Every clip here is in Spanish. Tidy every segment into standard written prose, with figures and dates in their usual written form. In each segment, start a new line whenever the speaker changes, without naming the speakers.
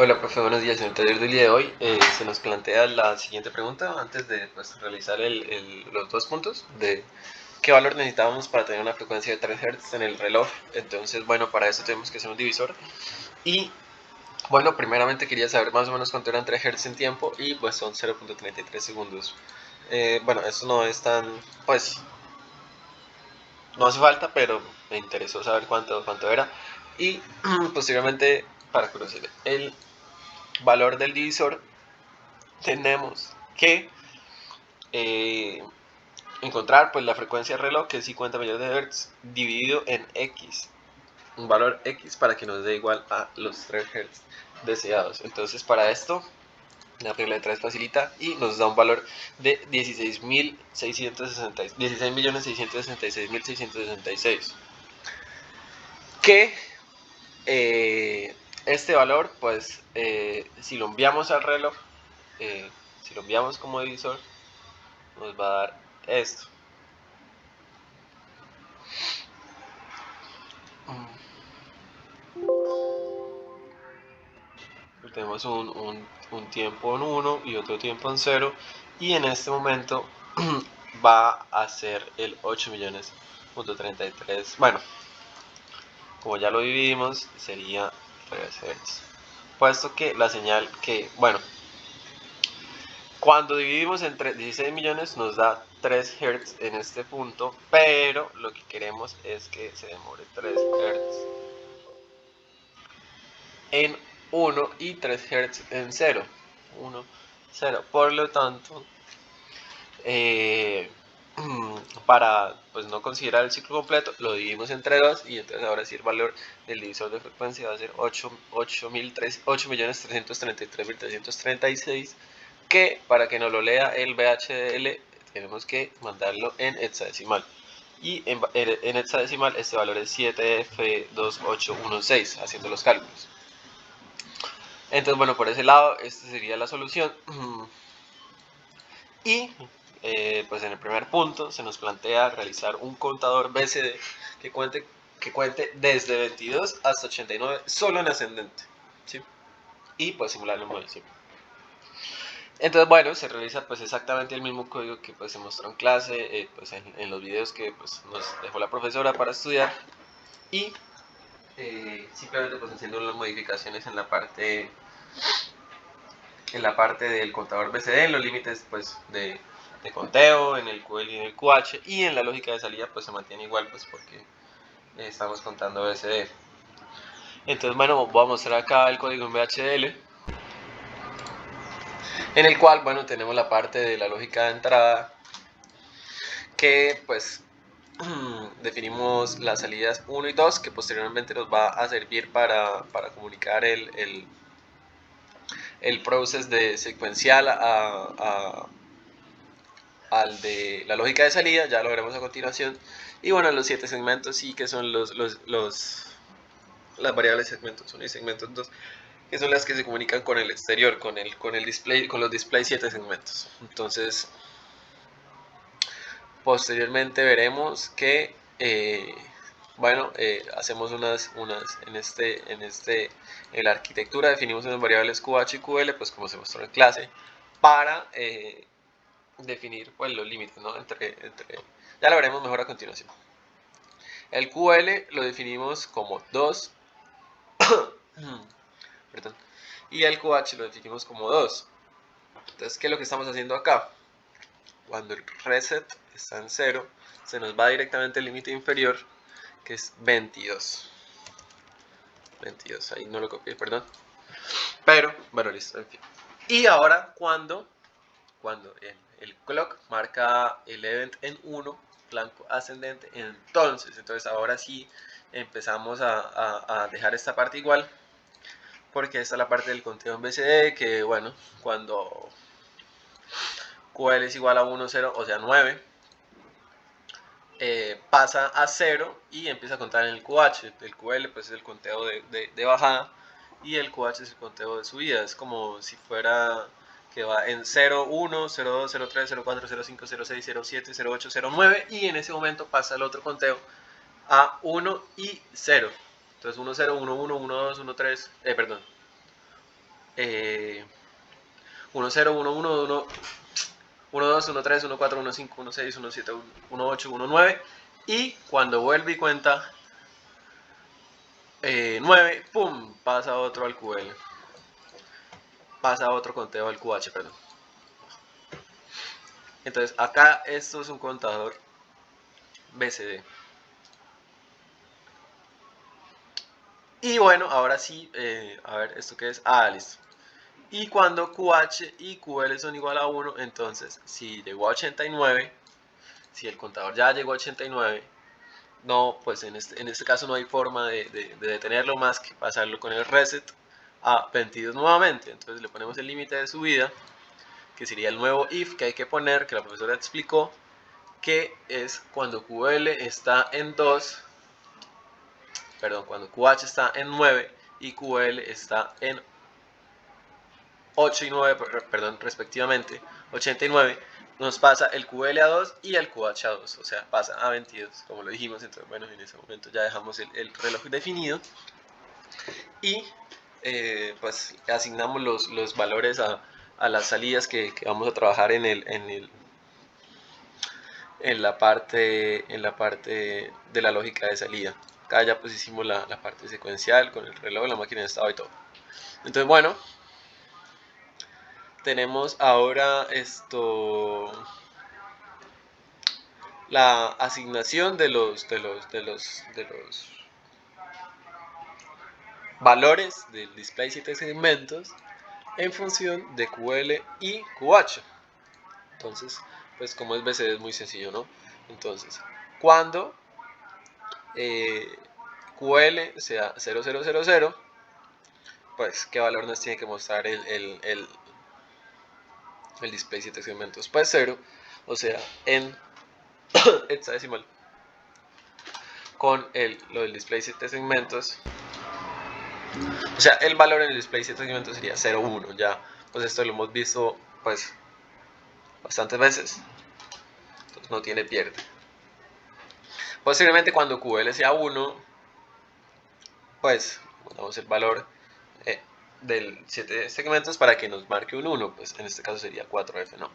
Hola, profe, buenos días. En el taller del día de hoy se nos plantea la siguiente pregunta antes de realizar los dos puntos de qué valor necesitábamos para tener una frecuencia de 3 Hz en el reloj. Entonces, bueno, para eso tenemos que hacer un divisor. Y, bueno, primeramente quería saber más o menos cuánto eran 3 Hz en tiempo y pues son 0.33 segundos. Bueno, eso no es tan, pues, no hace falta, pero me interesó saber cuánto era. Y posteriormente, para conocer el valor del divisor, tenemos que eh, encontrar pues la frecuencia de reloj, que es 50 millones de Hz, dividido en X, un valor X para que nos dé igual a los 3 Hz deseados. Entonces para esto la regla de 3 facilita y nos da un valor de 16.666.666, que este valor pues si lo enviamos al reloj, si lo enviamos como divisor, nos va a dar esto. Tenemos un tiempo en 1 y otro tiempo en 0, y en este momento va a ser el 8.000.000.33. Bueno, como ya lo dividimos, sería 3 Hz, puesto que la señal que, bueno, cuando dividimos entre 16 millones nos da 3 Hz en este punto, pero lo que queremos es que se demore 3 Hz en 1 y 3 Hz en 0. 1, 0. Por lo tanto, para pues no considerar el ciclo completo, lo dividimos entre 2 y entonces ahora sí el valor del divisor de frecuencia va a ser 8.333.336, que para que nos lo lea el VHDL tenemos que mandarlo en hexadecimal. Y en hexadecimal este valor es 7F2816, haciendo los cálculos. Entonces, bueno, por ese lado, esta sería la solución. Y pues en el primer punto se nos plantea realizar un contador BCD que cuente desde 22 hasta 89 solo en ascendente, ¿sí? Y pues simular un modelo. Entonces, bueno, se realiza pues exactamente el mismo código que pues se mostró en clase, pues en los videos que pues nos dejó la profesora para estudiar, y simplemente pues haciendo las modificaciones en la parte del contador BCD, en los límites pues de conteo, en el QL y en el QH, y en la lógica de salida pues se mantiene igual, pues porque estamos contando BCD. Entonces, bueno, voy a mostrar acá el código en VHDL, en el cual, bueno, tenemos la parte de la lógica de entrada, que pues definimos las salidas 1 y 2, que posteriormente nos va a servir para comunicar el proceso de secuencial al de la lógica de salida, ya lo veremos a continuación. Y bueno, los 7 segmentos sí que son las variables segmentos 1 y segmentos 2, que son las que se comunican con el exterior, con el display, con los display 7 segmentos. Entonces, posteriormente veremos que bueno, hacemos en la arquitectura definimos unas variables QH y QL, pues como se mostró en clase, para definir pues los límites, ¿no? Ya lo veremos mejor a continuación. El QL lo definimos como 2 perdón, y el QH lo definimos como 2. Entonces, ¿qué es lo que estamos haciendo acá? Cuando el reset está en 0, se nos va directamente al límite inferior, que es 22. 22, ahí no lo copié, perdón. Pero, bueno, listo, en fin. Y ahora, cuando el clock marca el event en 1, blanco ascendente, entonces ahora sí empezamos a dejar esta parte igual, porque esta es la parte del conteo en BCD, que bueno, cuando QL es igual a 1, 0, o sea 9, pasa a 0 y empieza a contar en el QH. El QL pues es el conteo de bajada y el QH es el conteo de subida. Es como si fuera que va en 0, 1, 0, 2, 0, 3, 0, 4, 0, 5, 0, 6, 0, 7, 0, 8, 0, 9, y en ese momento pasa el otro conteo a 1 y 0. Entonces 1, 0, 1, 1, 1, 2, 1, 3, perdón. 1, 0, 1, 1, 1, 1, 2, 1, 3, 1, 4, 1, 5, 1, 6, 1, 7, 1, 8, 1, 9. Y cuando vuelve y cuenta 9, ¡pum! Pasa otro al QL. Pasa otro conteo al QH, perdón. Entonces acá esto es un contador BCD. Y bueno, ahora sí, a ver, ¿esto qué es? Ah, listo. Y cuando QH y QL son igual a 1, entonces si llegó a 89, si el contador ya llegó a 89, no, pues en este caso no hay forma de detenerlo más que pasarlo con el reset a 22 nuevamente. Entonces le ponemos el límite de subida, que sería el nuevo if que hay que poner, que la profesora explicó, que es cuando QL está en 2, perdón, cuando QH está en 9 y QL está en 8 y 9, perdón, respectivamente, 89, nos pasa el QL a 2 y el QH a 2, o sea, pasa a 22, como lo dijimos. Entonces, bueno, en ese momento ya dejamos el reloj definido y pues asignamos los valores a las salidas que vamos a trabajar en la parte de la lógica de salida. Acá ya pues hicimos la parte secuencial con el reloj, la máquina de estado y todo. Entonces, bueno, tenemos ahora la asignación de los valores del display 7 segmentos en función de QL y QH. Entonces, pues como es BCD es muy sencillo, ¿no? Entonces, cuando QL sea 0000, pues qué valor nos tiene que mostrar el display 7 segmentos. Pues 0, o sea, en hexadecimal con lo del display 7 segmentos. O sea, el valor en el display 7 segmentos sería 0,1. Ya, pues esto lo hemos visto pues bastantes veces. Entonces no tiene pierde. Posiblemente cuando QL sea 1, pues damos el valor del 7 segmentos para que nos marque un 1. Pues en este caso sería 4F, ¿no?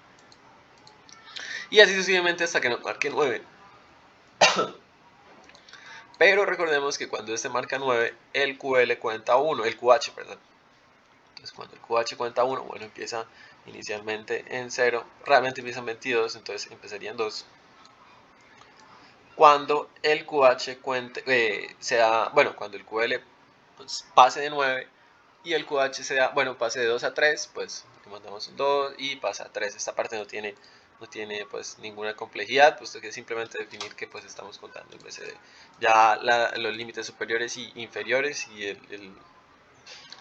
Y así sucesivamente hasta que nos marque 9. Pero recordemos que cuando este marca 9, el QL cuenta 1, el QH, perdón. Entonces cuando el QH cuenta 1, bueno, empieza inicialmente en 0, realmente empieza en 22, entonces empezaría en 2. Cuando el QH sea, bueno, cuando el QL pues, pase de 9 y el QH sea, bueno, pase de 2 a 3, pues le mandamos un 2 y pasa a 3. Esta parte no tiene pues ninguna complejidad, puesto que es simplemente definir que pues estamos contando en BCD. Ya los límites superiores y inferiores y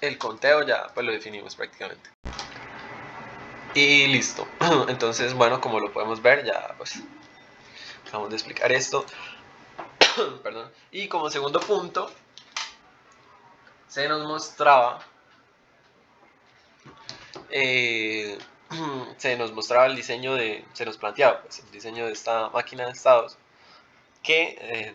el conteo ya pues lo definimos prácticamente. Y listo. Entonces, bueno, como lo podemos ver, ya pues acabamos de explicar esto. Perdón. Y como segundo punto, se nos mostraba el diseño se nos planteaba pues, el diseño de esta máquina de estados que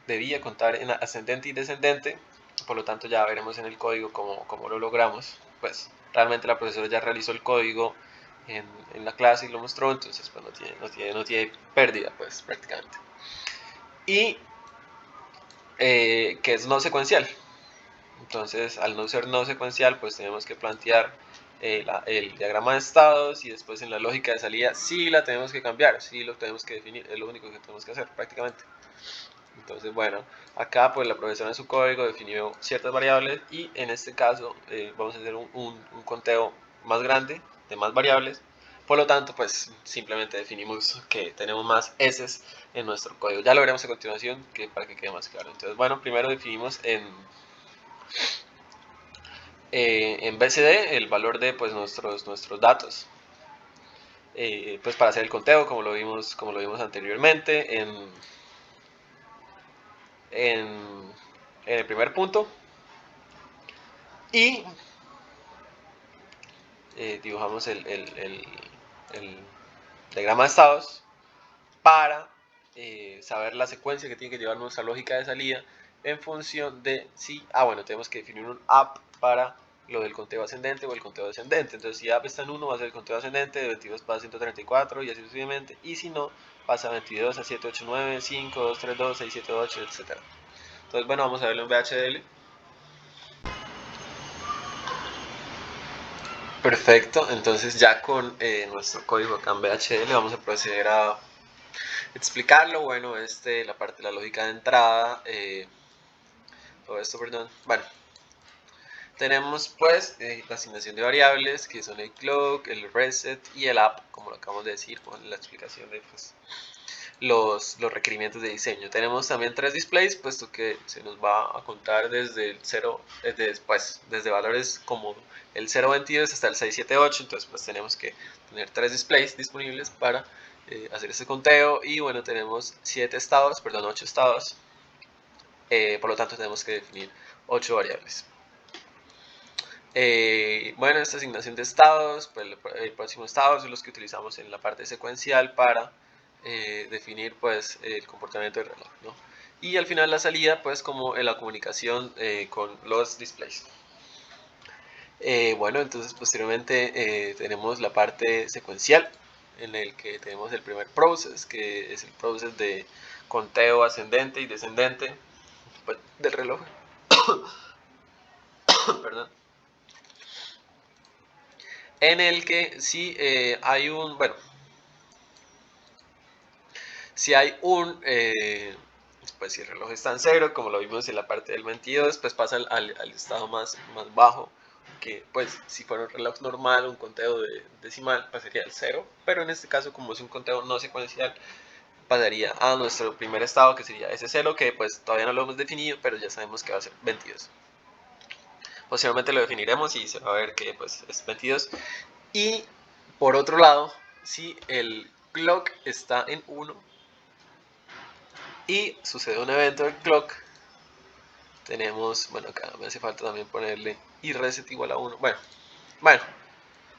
debía contar en ascendente y descendente. Por lo tanto ya veremos en el código cómo lo logramos. Pues realmente la profesora ya realizó el código en la clase y lo mostró, entonces pues no tiene pérdida pues prácticamente. Y que es no secuencial. Entonces, al no ser no secuencial, pues tenemos que plantear el diagrama de estados y después en la lógica de salida sí la tenemos que cambiar, sí lo tenemos que definir, es lo único que tenemos que hacer prácticamente. Entonces, bueno, acá pues la profesora en su código definió ciertas variables y en este caso vamos a hacer un conteo más grande de más variables. Por lo tanto, pues simplemente definimos que tenemos más S en nuestro código. Ya lo veremos a continuación para que quede más claro. Entonces, bueno, primero definimos en BCD el valor de pues, nuestros datos. Pues para hacer el conteo, como lo vimos anteriormente en el primer punto. Y dibujamos el diagrama de estados para saber la secuencia que tiene que llevar nuestra lógica de salida en función de si, bueno, tenemos que definir un app para lo del conteo ascendente o el conteo descendente. Entonces si app está en 1 va a ser el conteo ascendente, de 22 pasa a 134 y así sucesivamente, y si no pasa a 22 a 789, 5, 2, 3, 2, 6, 7, 8, etc. Entonces bueno, vamos a verlo en VHDL. Perfecto, entonces ya con nuestro código acá en VHDL vamos a proceder a explicarlo. Bueno, la parte de la lógica de entrada, todo esto, perdón. Bueno, tenemos pues la asignación de variables que son el clock, el reset y el app, como lo acabamos de decir con la explicación de pues, los requerimientos de diseño. Tenemos también 3 displays, puesto que se nos va a contar desde el 0, desde valores como el 0.22 hasta el 678, entonces pues tenemos que tener 3 displays disponibles para hacer ese conteo. Y bueno, tenemos 8 estados, por lo tanto tenemos que definir 8 variables. Bueno, esta asignación de estados, pues el próximo estado son los que utilizamos en la parte secuencial para definir pues el comportamiento del reloj, ¿no? Y al final la salida pues como en la comunicación con los displays. Bueno, entonces posteriormente tenemos la parte secuencial, en el que tenemos el primer process, que es el process de conteo ascendente y descendente pues, del reloj. Perdón. En el que si hay un, bueno, si hay un, pues si el reloj está en 0, como lo vimos en la parte del 22, pues pasa al estado más bajo, que pues si fuera un reloj normal, un conteo decimal, pasaría al 0, pero en este caso como es un conteo no secuencial, pasaría a nuestro primer estado, que sería ese 0, que pues todavía no lo hemos definido, pero ya sabemos que va a ser 22. Posteriormente lo definiremos y se va a ver que pues es 22. Y por otro lado, si el clock está en 1 y sucede un evento del clock, tenemos, bueno, acá me hace falta también ponerle y reset igual a 1. Bueno,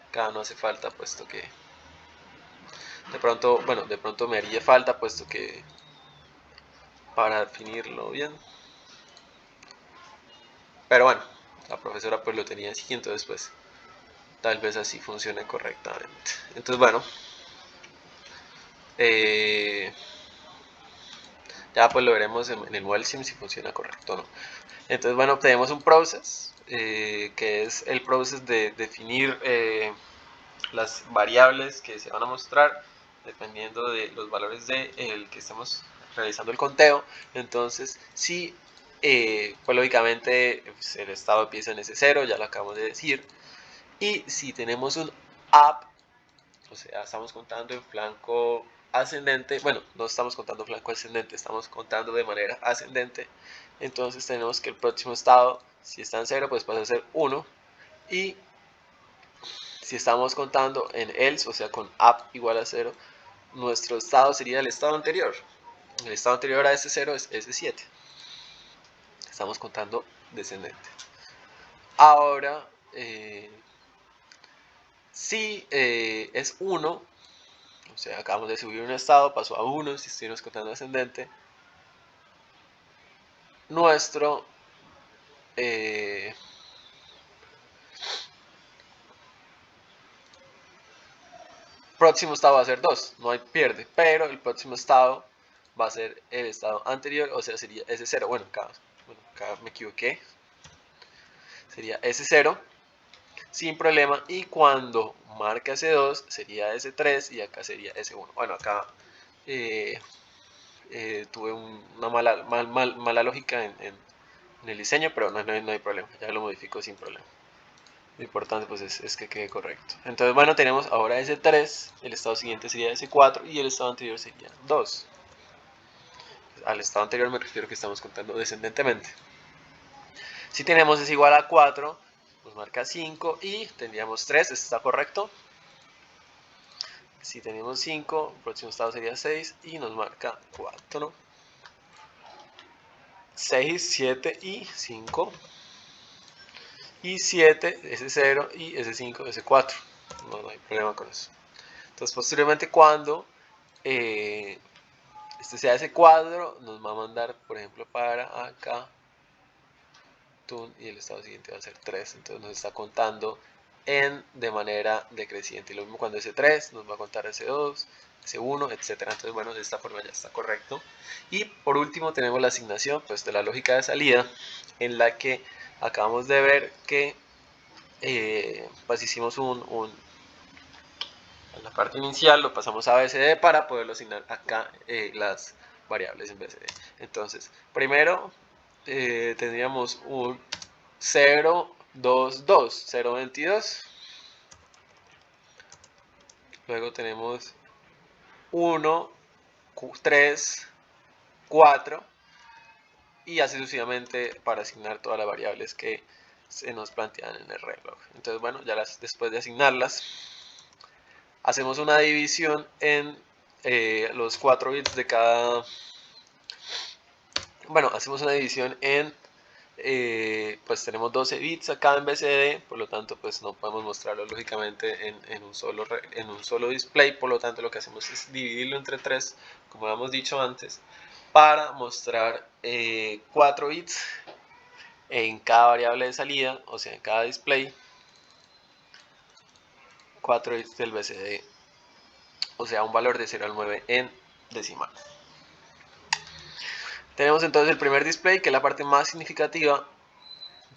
acá no hace falta puesto que de pronto me haría falta puesto que para definirlo bien. Pero bueno, la profesora pues lo tenía así, entonces pues tal vez así funcione correctamente. Entonces bueno, ya pues lo veremos en el model sim si funciona correcto o no. Entonces bueno, tenemos un process que es el process de definir las variables que se van a mostrar dependiendo de los valores de el que estemos realizando el conteo. Entonces si pues lógicamente pues, el estado empieza en ese 0, ya lo acabamos de decir, y si tenemos un up, o sea, estamos contando en flanco ascendente, bueno, no estamos contando flanco ascendente, estamos contando de manera ascendente, entonces tenemos que el próximo estado, si está en 0, pues pasa a ser 1, y si estamos contando en else, o sea, con up igual a 0, nuestro estado sería el estado anterior. El estado anterior a ese 0 es ese 7. Estamos contando descendente. Ahora, si es 1, o sea, acabamos de subir un estado, pasó a 1, si estuvimos contando ascendente, nuestro próximo estado va a ser 2, no hay pierde, pero el próximo estado va a ser el estado anterior, o sea, sería ese 0. Bueno, acá me equivoqué, sería ese 0 sin problema, y cuando marca ese 2 sería ese 3 y acá sería ese 1. Bueno, acá tuve una mala lógica en el diseño, pero no hay problema, ya lo modifico sin problema. Lo importante pues es que quede correcto. Entonces bueno, tenemos ahora ese 3, el estado siguiente sería ese 4 y el estado anterior sería 2. Al estado anterior me refiero que estamos contando descendentemente. Si tenemos es igual a 4, nos marca 5 y tendríamos 3, ¿esto está correcto? Si tenemos 5, el próximo estado sería 6 y nos marca 4. 6, 7 y 5. Y 7, ese 0 y ese 5, ese 4. No hay problema con eso. Entonces posteriormente cuando este sea ese cuadro, nos va a mandar por ejemplo para acá tun, y el estado siguiente va a ser 3. Entonces nos está contando de manera decreciente. Y lo mismo cuando S3 nos va a contar S2, S1, etcétera. Entonces, bueno, de esta forma ya está correcto. Y por último tenemos la asignación pues, de la lógica de salida, en la que acabamos de ver que pues hicimos en la parte inicial lo pasamos a BCD para poderlo asignar acá las variables en BCD. Entonces, primero tendríamos un 0, 2, 2, 0, 22. Luego tenemos 1, 3, 4 y así sucesivamente para asignar todas las variables que se nos plantean en el reloj. Entonces, bueno, ya después de asignarlas, hacemos una división en los 4 bits de cada... Bueno, hacemos una división en... pues tenemos 12 bits acá en BCD, por lo tanto pues no podemos mostrarlo lógicamente en un solo display, por lo tanto lo que hacemos es dividirlo entre 3, como habíamos dicho antes, para mostrar 4 bits en cada variable de salida, o sea en cada display, 4 bits del BCD, o sea un valor de 0 al 9 en decimal. Tenemos entonces el primer display, que es la parte más significativa,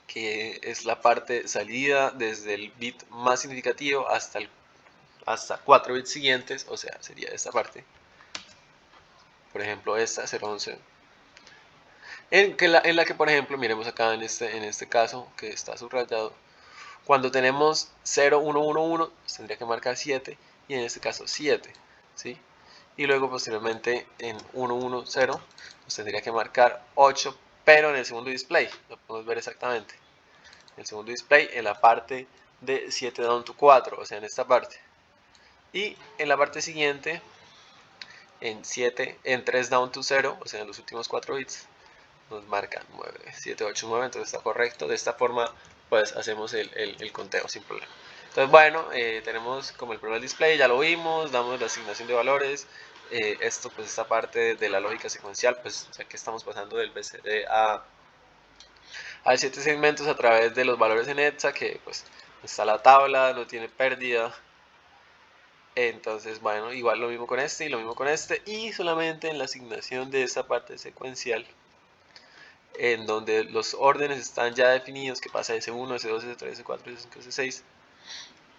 que es la parte salida desde el bit más significativo hasta 4 bits siguientes, o sea, sería esta parte. Por ejemplo, esta 011. En la que, por ejemplo, miremos acá en este caso, que está subrayado, cuando tenemos 0111, pues tendría que marcar 7, y en este caso 7, ¿sí? Y luego posteriormente en 110, pues tendría que marcar 8, pero en el segundo display, lo podemos ver exactamente. El segundo display en la parte de 7 down to 4, o sea en esta parte. Y en la parte siguiente, en 3 down to 0, o sea en los últimos 4 bits, nos marca 9, 7, 8, 9, entonces está correcto. De esta forma pues hacemos el conteo sin problema. Entonces bueno, tenemos como el primer display, ya lo vimos, damos la asignación de valores. Esto pues esta parte de la lógica secuencial, pues ya que estamos pasando del BCD a 7 segmentos a través de los valores en hexa, que pues está la tabla, no tiene pérdida. Entonces bueno, igual lo mismo con este y lo mismo con este, y solamente en la asignación de esta parte secuencial, en donde los órdenes están ya definidos, que pasa S1, S2, S3, S4, S5, S6,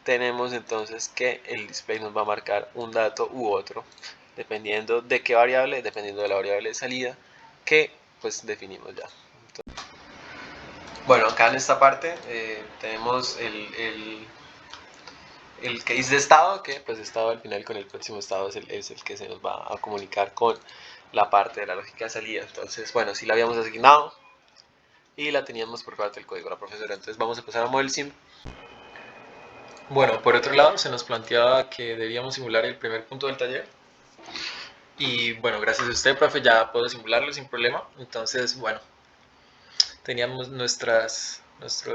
tenemos entonces que el display nos va a marcar un dato u otro, dependiendo de qué variable, dependiendo de la variable de salida que pues definimos ya. Entonces, bueno, acá en esta parte tenemos el case de estado, que pues estado al final con el próximo estado es el que se nos va a comunicar con la parte de la lógica de salida. Entonces, bueno, sí la habíamos asignado y la teníamos por parte del código de la profesora. Entonces vamos a pasar a Model Sim. Bueno, por otro lado se nos planteaba que debíamos simular el primer punto del taller. Y bueno, gracias a usted, profe, ya puedo simularlo sin problema. Entonces, bueno, teníamos nuestros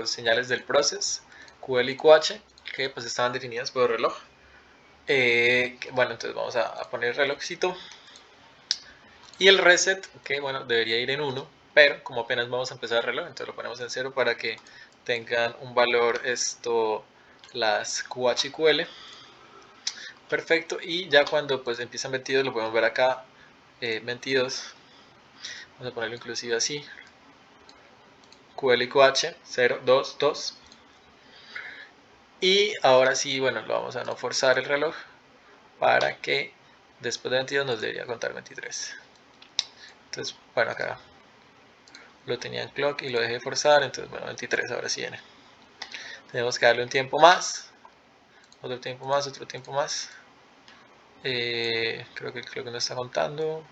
señales del process, QL y QH, que pues estaban definidas por el reloj. Bueno, entonces vamos a poner el relojcito. Y el reset, que bueno, debería ir en 1, pero como apenas vamos a empezar el reloj, entonces lo ponemos en 0 para que tengan un valor las QH y QL. Perfecto, y ya cuando pues empiezan 22, lo podemos ver acá, 22, vamos a ponerlo inclusive así, QL y QH, 0, 2, 2. Y ahora sí, bueno, lo vamos a no forzar el reloj para que después de 22 nos debería contar 23. Entonces, bueno, acá lo tenía en clock y lo dejé forzar, entonces bueno, 23 ahora sí viene. Tenemos que darle un tiempo más, otro tiempo más, otro tiempo más. Creo que el clock no está contando.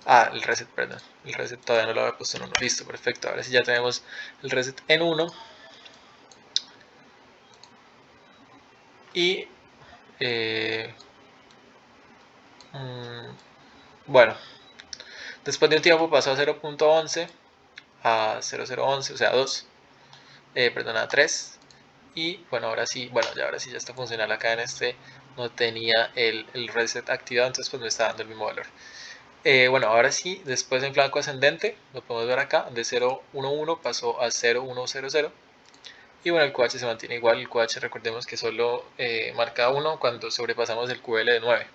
Ah, el reset, perdón. El reset todavía no lo había puesto en 1. Listo, perfecto. Ahora sí ya tenemos el reset en 1. Y bueno, después de un tiempo pasó a 0.11 a 0011, o sea 2. Perdón, a 3. Y bueno, ahora sí ya está funcional acá en no tenía el reset activado, entonces pues me está dando el mismo valor. Bueno, ahora sí, después en flanco ascendente, lo podemos ver acá, de 0, 1, 1 pasó a 0, 1, 0, 0. Y bueno, el QH se mantiene igual. El QH, recordemos que solo marca 1 cuando sobrepasamos el QL de 9.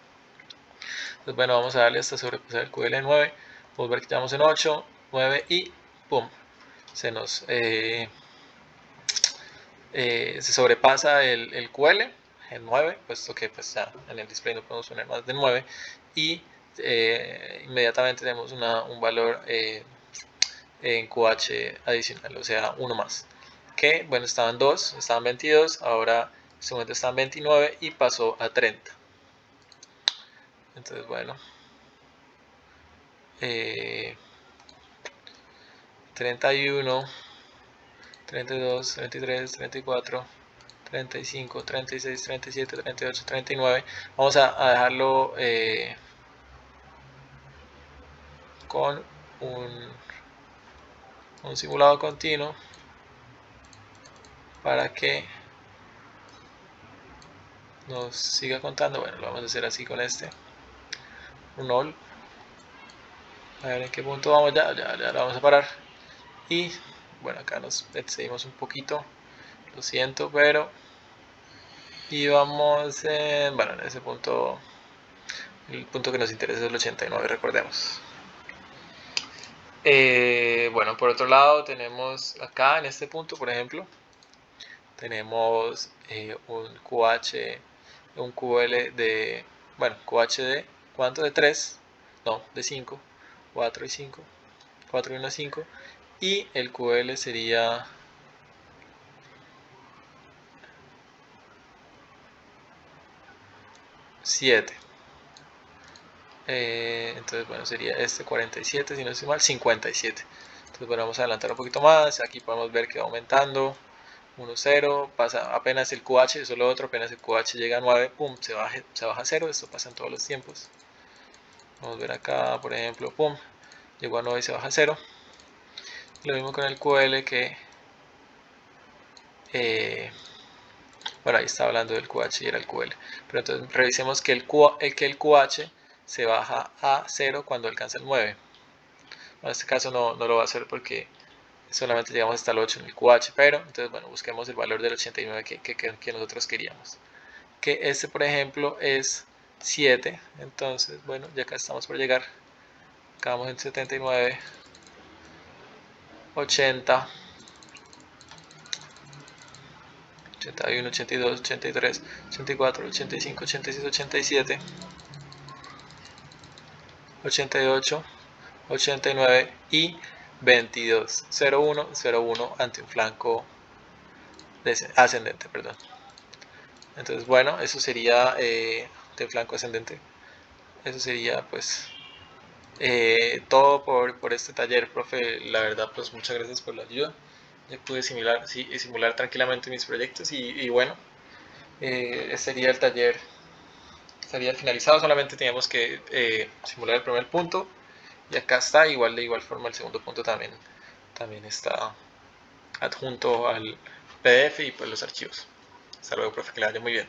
Entonces, bueno, vamos a darle hasta sobrepasar el QL de 9. Podemos ver que estamos en 8, 9 y ¡pum! Se nos se sobrepasa el QL en 9, puesto que pues ya en el display no podemos poner más de 9. Y inmediatamente tenemos un valor en QH adicional, o sea, uno más. Que bueno, estaban 2, estaban 22, ahora en este momento están 29 y pasó a 30. Entonces, bueno, 31, 32, 33, 34, 35, 36, 37, 38, 39. Vamos a dejarlo con un simulado continuo para que nos siga contando. Bueno, lo vamos a hacer así con este, un all. A ver en qué punto vamos, ya lo vamos a parar. Y bueno, acá nos excedimos un poquito, lo siento, pero y vamos en, bueno, en ese punto, el punto que nos interesa es el 89, recordemos. Bueno, por otro lado tenemos acá en este punto, por ejemplo, tenemos un QH, un QL de, bueno, QH de, ¿cuánto? De 3, no, de 5, 4 y 5, 4 y 1, 5, y el QL sería 7. Entonces, bueno, sería este 47, si no estoy mal, 57. Entonces, bueno, vamos a adelantar un poquito más. Aquí podemos ver que va aumentando. 1, 0, pasa apenas el QH, eso es lo otro, apenas el QH llega a 9, pum, se baja a 0, esto pasa en todos los tiempos. Vamos a ver acá, por ejemplo, pum, llegó a 9 y se baja a 0. Lo mismo con el QL que, bueno, ahí estaba hablando del QH y era el QL. Pero entonces revisemos que el QH se baja a 0 cuando alcanza el 9. En este caso no lo va a hacer porque solamente llegamos hasta el 8 en el QH, pero entonces bueno, busquemos el valor del 89 que nosotros queríamos. Que este por ejemplo es 7, entonces bueno, ya acá estamos por llegar. Acabamos en 79, 80, 81, 82, 83, 84, 85, 86, 87, 88, 89 y 22, 01, 01 ante un flanco ascendente, perdón. Entonces, bueno, eso sería de flanco ascendente. Eso sería, pues, todo por este taller, profe. La verdad, pues, muchas gracias por la ayuda. Ya pude simular tranquilamente mis proyectos y bueno, sería el taller. Estaría finalizado, solamente teníamos que simular el primer punto y acá está, igual de igual forma el segundo punto también está adjunto al PDF y pues los archivos. Hasta luego, profe, que le vaya muy bien.